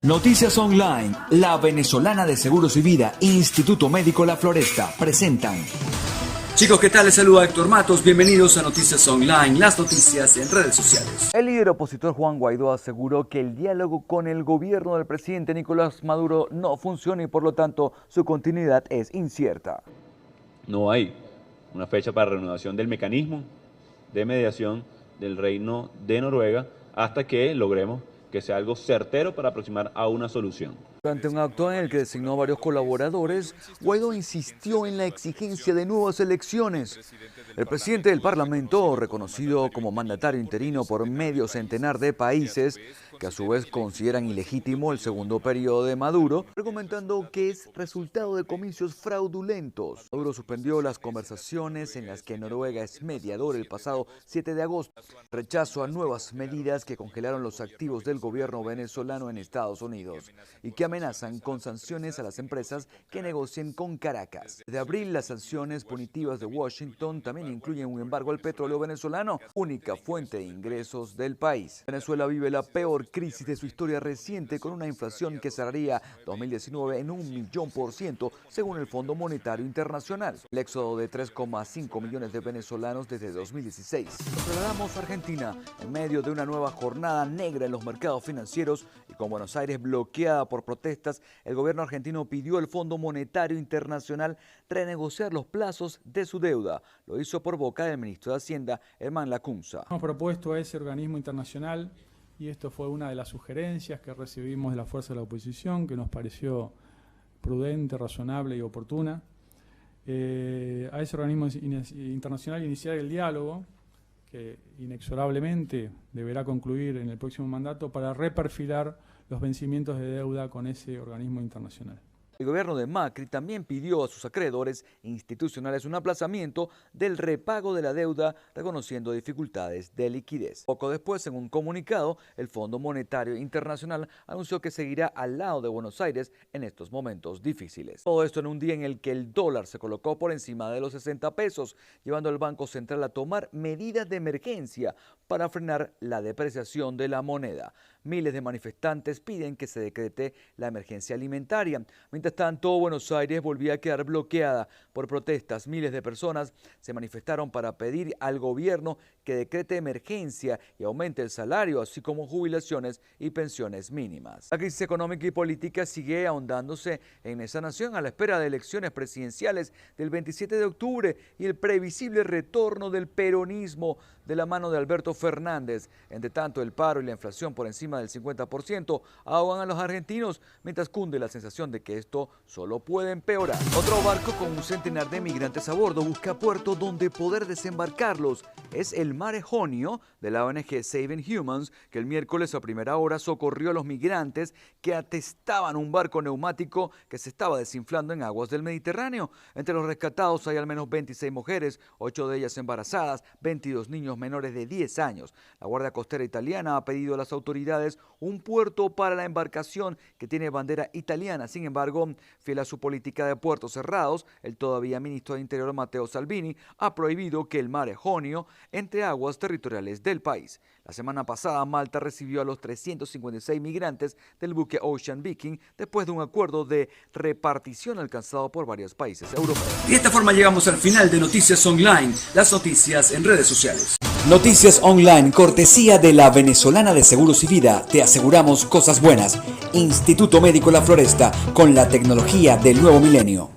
Noticias Online, La Venezolana de Seguros y Vida, Instituto Médico La Floresta, presentan. Chicos, ¿qué tal? Les saluda Héctor Matos, bienvenidos a Noticias Online, las noticias en redes sociales. El líder opositor Juan Guaidó aseguró que el diálogo con el gobierno del presidente Nicolás Maduro no funciona y por lo tanto su continuidad es incierta. No hay una fecha para reanudación del mecanismo de mediación del Reino de Noruega hasta que logremos que sea algo certero para aproximar a una solución. Durante un acto en el que designó a varios colaboradores, Guaidó insistió en la exigencia de nuevas elecciones. El presidente del Parlamento, reconocido como mandatario interino por medio centenar de países, que a su vez consideran ilegítimo el segundo periodo de Maduro, argumentando que es resultado de comicios fraudulentos. Maduro suspendió las conversaciones en las que Noruega es mediador el pasado 7 de agosto. Rechazo a nuevas medidas que congelaron los activos del gobierno venezolano en Estados Unidos y que amenazan con sanciones a las empresas que negocien con Caracas. Desde abril, las sanciones punitivas de Washington también incluyen un embargo al petróleo venezolano, única fuente de ingresos del país. Venezuela vive la peor crisis de su historia reciente, con una inflación que cerraría 2019 en 1.000.000%, según el Fondo Monetario Internacional. El éxodo de 3,5 millones de venezolanos desde 2016. Nos trasladamos a Argentina en medio de una nueva jornada negra en los mercados financieros y con Buenos Aires bloqueada por protestas. El gobierno argentino pidió al Fondo Monetario Internacional renegociar los plazos de su deuda. Lo hizo por boca del ministro de Hacienda, Germán Lacunza. Hemos propuesto a ese organismo internacional, y esto fue una de las sugerencias que recibimos de la fuerza de la oposición, que nos pareció prudente, razonable y oportuna, a ese organismo internacional iniciar el diálogo, que inexorablemente deberá concluir en el próximo mandato, para reperfilar los vencimientos de deuda con ese organismo internacional. El gobierno de Macri también pidió a sus acreedores institucionales un aplazamiento del repago de la deuda, reconociendo dificultades de liquidez. Poco después, en un comunicado, el Fondo Monetario Internacional anunció que seguirá al lado de Buenos Aires en estos momentos difíciles. Todo esto en un día en el que el dólar se colocó por encima de los 60 pesos, llevando al Banco Central a tomar medidas de emergencia para frenar la depreciación de la moneda. Miles de manifestantes piden que se decrete la emergencia alimentaria. Mientras tanto, Buenos Aires volvía a quedar bloqueada por protestas. Miles de personas se manifestaron para pedir al gobierno que decrete emergencia y aumente el salario, así como jubilaciones y pensiones mínimas. La crisis económica y política sigue ahondándose en esa nación a la espera de elecciones presidenciales del 27 de octubre y el previsible retorno del peronismo de la mano de Alberto Fernández. Entre tanto, el paro y la inflación por encima del 50% ahogan a los argentinos, mientras cunde la sensación de que esto solo puede empeorar. Otro barco con un centenar de migrantes a bordo busca puerto donde poder desembarcarlos. Es el Mare Jonio de la ONG Saving Humans, que el miércoles a primera hora socorrió a los migrantes que atestaban un barco neumático que se estaba desinflando en aguas del Mediterráneo. Entre los rescatados hay al menos 26 mujeres, 8 de ellas embarazadas, 22 niños menores de 10 años. La Guardia Costera italiana ha pedido a las autoridades un puerto para la embarcación que tiene bandera italiana. Sin embargo, fiel a su política de puertos cerrados, el todavía ministro de Interior Matteo Salvini ha prohibido que el Mare Jonio entre aguas territoriales del país. La semana pasada, Malta recibió a los 356 migrantes del buque Ocean Viking después de un acuerdo de repartición alcanzado por varios países europeos. Y de esta forma llegamos al final de Noticias Online, las noticias en redes sociales. Noticias Online, cortesía de La Venezolana de Seguros y Vida. Te aseguramos cosas buenas. Instituto Médico La Floresta, con la tecnología del nuevo milenio.